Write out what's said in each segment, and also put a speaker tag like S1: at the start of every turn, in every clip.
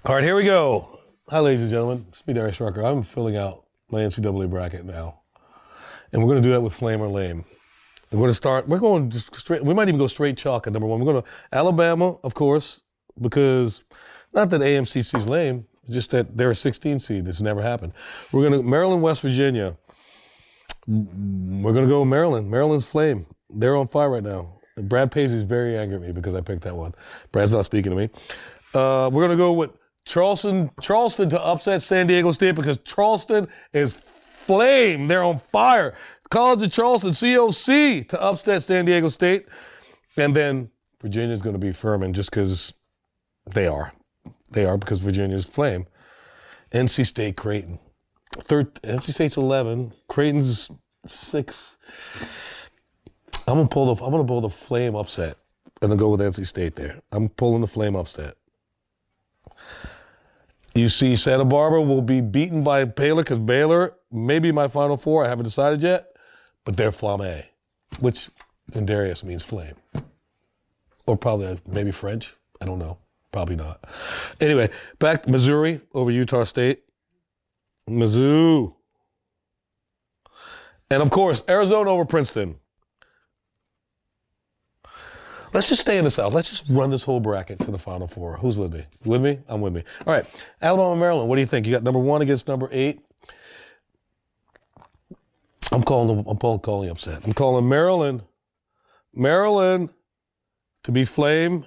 S1: All right, here we go. Hi, ladies and gentlemen. It's me, Darius Rucker. I'm filling out my NCAA bracket now. And we're going to do that with flame or lame. We're going to start, we're going just straight, we might even go straight chalk at number one. We're going to Alabama, of course, because not that AMCC is lame, just that they're a 16 seed. This never happened. We're going to Maryland, West Virginia. We're going to go Maryland. Maryland's flame. They're on fire right now. Brad Paisley's very angry at me because I picked that one. Brad's not speaking to me. We're going to go with Charleston to upset San Diego State because Charleston is flame. They're on fire. College of Charleston, COC, to upset San Diego State. And then Virginia's going to be Furman just because they are. They are because Virginia's flame. NC State, Creighton. NC State's 11. Creighton's 6. I'm gonna pull the flame upset and then go with NC State there. I'm pulling the flame upset. You see Santa Barbara will be beaten by Baylor because Baylor may be my Final Four. I haven't decided yet, but they're Flamme, which in Darius means flame. Or probably maybe French. I don't know. Probably not. Anyway, back to Missouri over Utah State. Mizzou. And of course, Arizona over Princeton. Let's just stay in the South. Let's just run this whole bracket to the Final Four. Who's with me? You with me? I'm with me. All right. Alabama, Maryland. What do you think? You got number 1 against number 8. I'm calling the upset. I'm calling Maryland to be flame,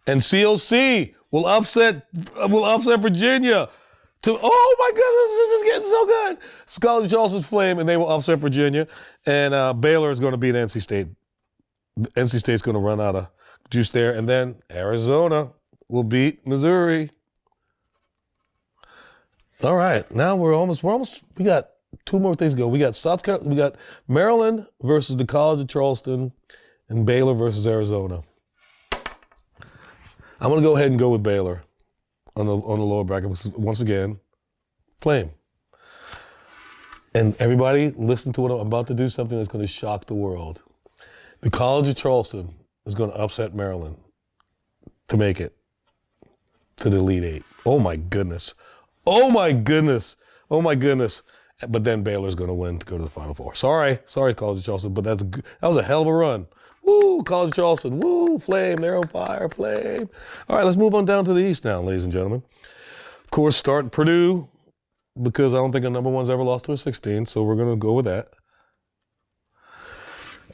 S1: and COC will upset Virginia. Oh my goodness, this is getting so good. College of Charleston's flame, and they will upset Virginia, and Baylor is going to beat NC State. NC State's going to run out of juice there. And then Arizona will beat Missouri. All right. Now we got 2 more things to go. We got Maryland versus the College of Charleston and Baylor versus Arizona. I'm going to go ahead and go with Baylor on the lower bracket. Once again, flame. And everybody listen to what I'm about to do, something that's going to shock the world. The College of Charleston is going to upset Maryland to make it to the Elite Eight. Oh, my goodness. Oh, my goodness. Oh, my goodness. But then Baylor's going to win to go to the Final Four. Sorry, College of Charleston, but that was a hell of a run. Woo, College of Charleston. Woo, flame. They're on fire, flame. All right, let's move on down to the East now, ladies and gentlemen. Of course, start Purdue because I don't think a number 1's ever lost to a 16, so we're going to go with that.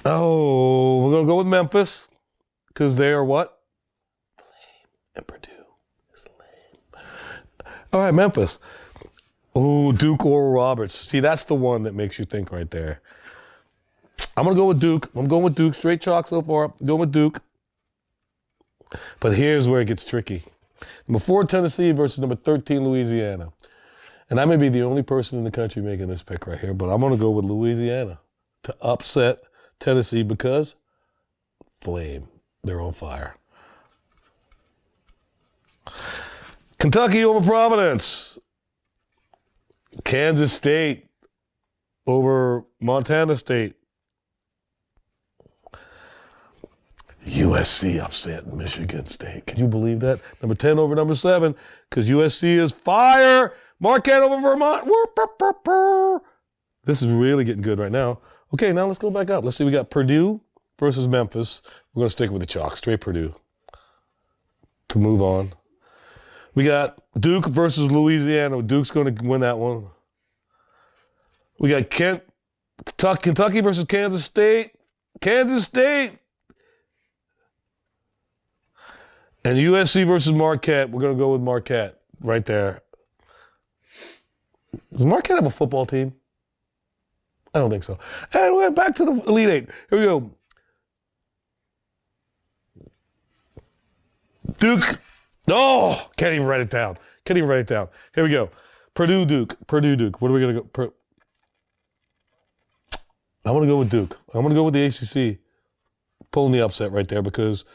S1: Oh, we're going to go with Memphis because they are what? Lame. And Purdue is lame. All right, Memphis. Oh, Duke or Roberts. See, that's the one that makes you think right there. I'm going to go with Duke. I'm going with Duke. Straight chalk so far. I'm going with Duke. But here's where it gets tricky. Number 4, Tennessee versus number 13, Louisiana. And I may be the only person in the country making this pick right here, but I'm going to go with Louisiana to upset Tennessee because flame. They're on fire. Kentucky over Providence. Kansas State over Montana State. USC upset Michigan State. Can you believe that? Number 10 over number 7 because USC is fire. Marquette over Vermont. This is really getting good right now. Okay, now let's go back up. Let's see, we got Purdue versus Memphis. We're going to stick with the chalk, straight Purdue to move on. We got Duke versus Louisiana. Duke's going to win that one. We got Kentucky versus Kansas State. Kansas State. And USC versus Marquette. We're going to go with Marquette right there. Does Marquette have a football team? I don't think so. And we're back to the Elite Eight. Here we go. Duke. Oh, can't even write it down. Here we go. Purdue, Duke. What are we going to go? I'm going to go with Duke. I'm going to go with the ACC. Pulling the upset right there because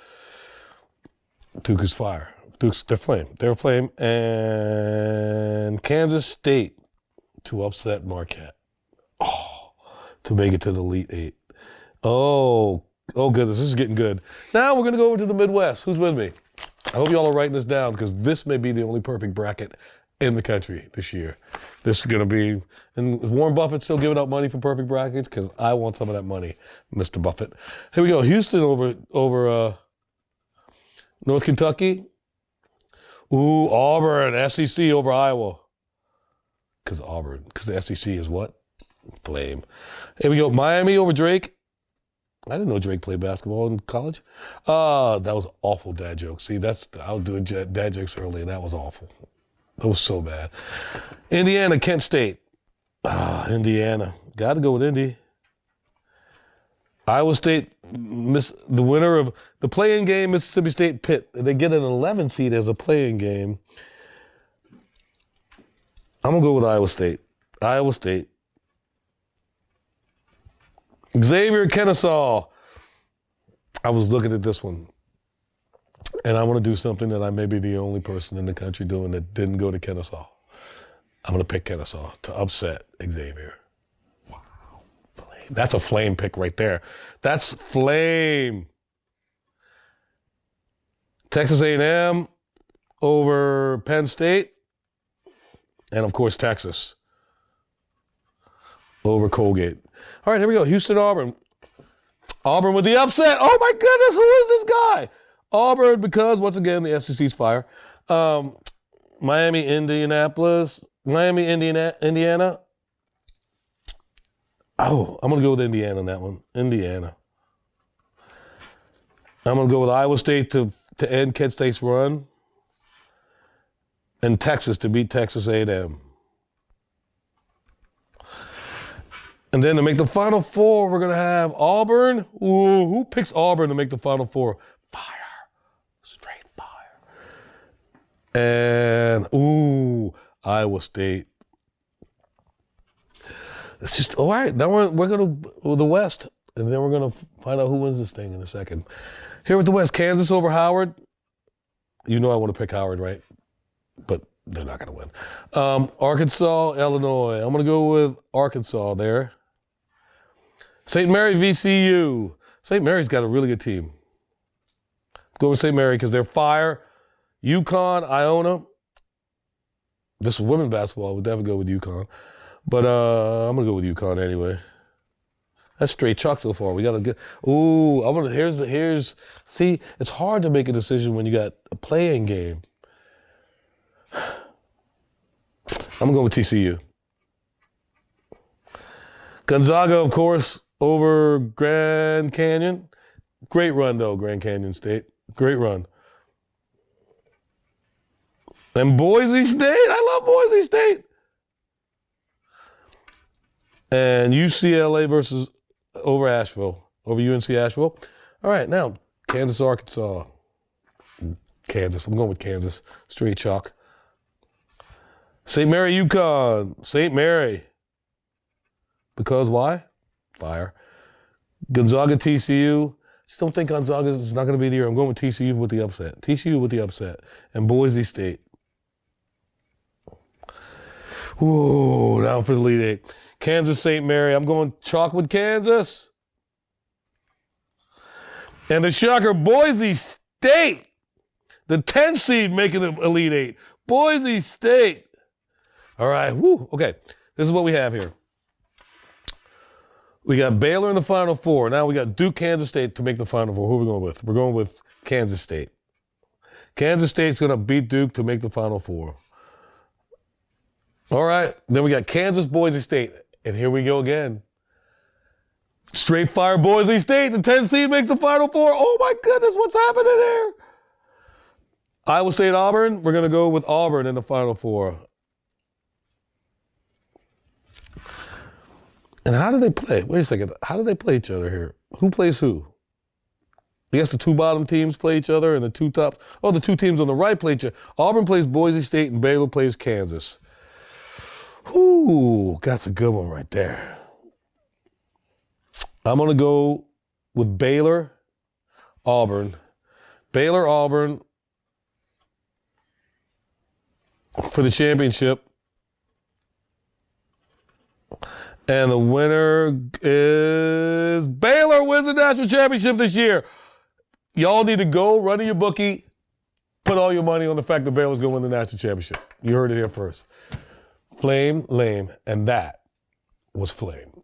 S1: Duke is fire. They're flame. They're flame. And Kansas State to upset Marquette. Oh, to make it to the Elite Eight. Oh goodness, this is getting good. Now we're going to go over to the Midwest. Who's with me? I hope y'all are writing this down because this may be the only perfect bracket in the country this year. This is going to be, and is Warren Buffett still giving out money for perfect brackets? Because I want some of that money, Mr. Buffett. Here we go. Houston over North Kentucky. Ooh, Auburn, SEC over Iowa. Because the SEC is what? Flame. Here we go. Miami over Drake. I didn't know Drake played basketball in college. That was awful dad joke. See, I was doing dad jokes earlier. That was awful. That was so bad. Indiana, Kent State. Indiana. Got to go with Indy. Iowa State, the winner of the play-in game, Mississippi State, Pitt. They get an 11 seed as a play-in game. I'm going to go with Iowa State. Iowa State. Xavier, Kennesaw. I was looking at this one. And I want to do something that I may be the only person in the country doing that didn't go to Kennesaw. I'm going to pick Kennesaw to upset Xavier. Wow. That's a flame pick right there. That's flame. Texas A&M over Penn State. And, of course, Texas over Colgate. All right, here we go. Houston, Auburn. Auburn with the upset. Oh, my goodness, who is this guy? Auburn, because, once again, the SEC's fire. Miami, Indiana. Oh, I'm going to go with Indiana on that one. Indiana. I'm going to go with Iowa State to end Kent State's run. And Texas to beat Texas A&M. And then to make the Final Four, we're going to have Auburn. Ooh, who picks Auburn to make the Final Four? Fire. Straight fire. And, Iowa State. It's just, all right, now we're going to the West. And then we're going to find out who wins this thing in a second. Here with the West, Kansas over Howard. You know I want to pick Howard, right? But they're not going to win. Arkansas, Illinois. I'm going to go with Arkansas there. St. Mary, VCU. St. Mary's got a really good team. Go with St. Mary because they're fire. UConn, Iona. This is women's basketball. I would definitely go with UConn. But I'm going to go with UConn anyway. That's straight chalk so far. We got to get. See, it's hard to make a decision when you got a play-in game. I'm going to go with TCU. Gonzaga, of course, over Grand Canyon. Great run, though, Grand Canyon State. Great run. And Boise State. I love Boise State. And UCLA versus over Asheville, over UNC Asheville. All right, now, Kansas, Arkansas. Kansas. I'm going with Kansas. Straight chalk. St. Mary, UConn. St. Mary. Because why? Fire. Gonzaga, TCU. Just don't think Gonzaga is not going to be there. I'm going with TCU with the upset. TCU with the upset. And Boise State. Ooh, down for the Elite Eight. Kansas, St. Mary. I'm going chalk with Kansas. And the shocker, Boise State. The 10 seed making the Elite Eight. Boise State. All right, okay. This is what we have here. We got Baylor in the Final Four. Now we got Duke, Kansas State to make the Final Four. Who are we going with? We're going with Kansas State. Kansas State's going to beat Duke to make the Final Four. All right, then we got Kansas, Boise State. And here we go again. Straight fire Boise State. The 10 seed makes the Final Four. Oh my goodness, what's happening there? Iowa State, Auburn. We're going to go with Auburn in the Final Four. And how do they play? Wait a second. How do they play each other here? Who plays who? I guess the two bottom teams play each other and the two tops. Oh, the two teams on the right play each other. Auburn plays Boise State and Baylor plays Kansas. Ooh, that's a good one right there. I'm going to go with Baylor, Auburn. Baylor, Auburn for the championship. And the winner is Baylor wins the national championship this year. Y'all need to go run to your bookie, Put all your money on the fact that Baylor's going to win the national championship. You heard it here first. Flame, lame, and that was Flame.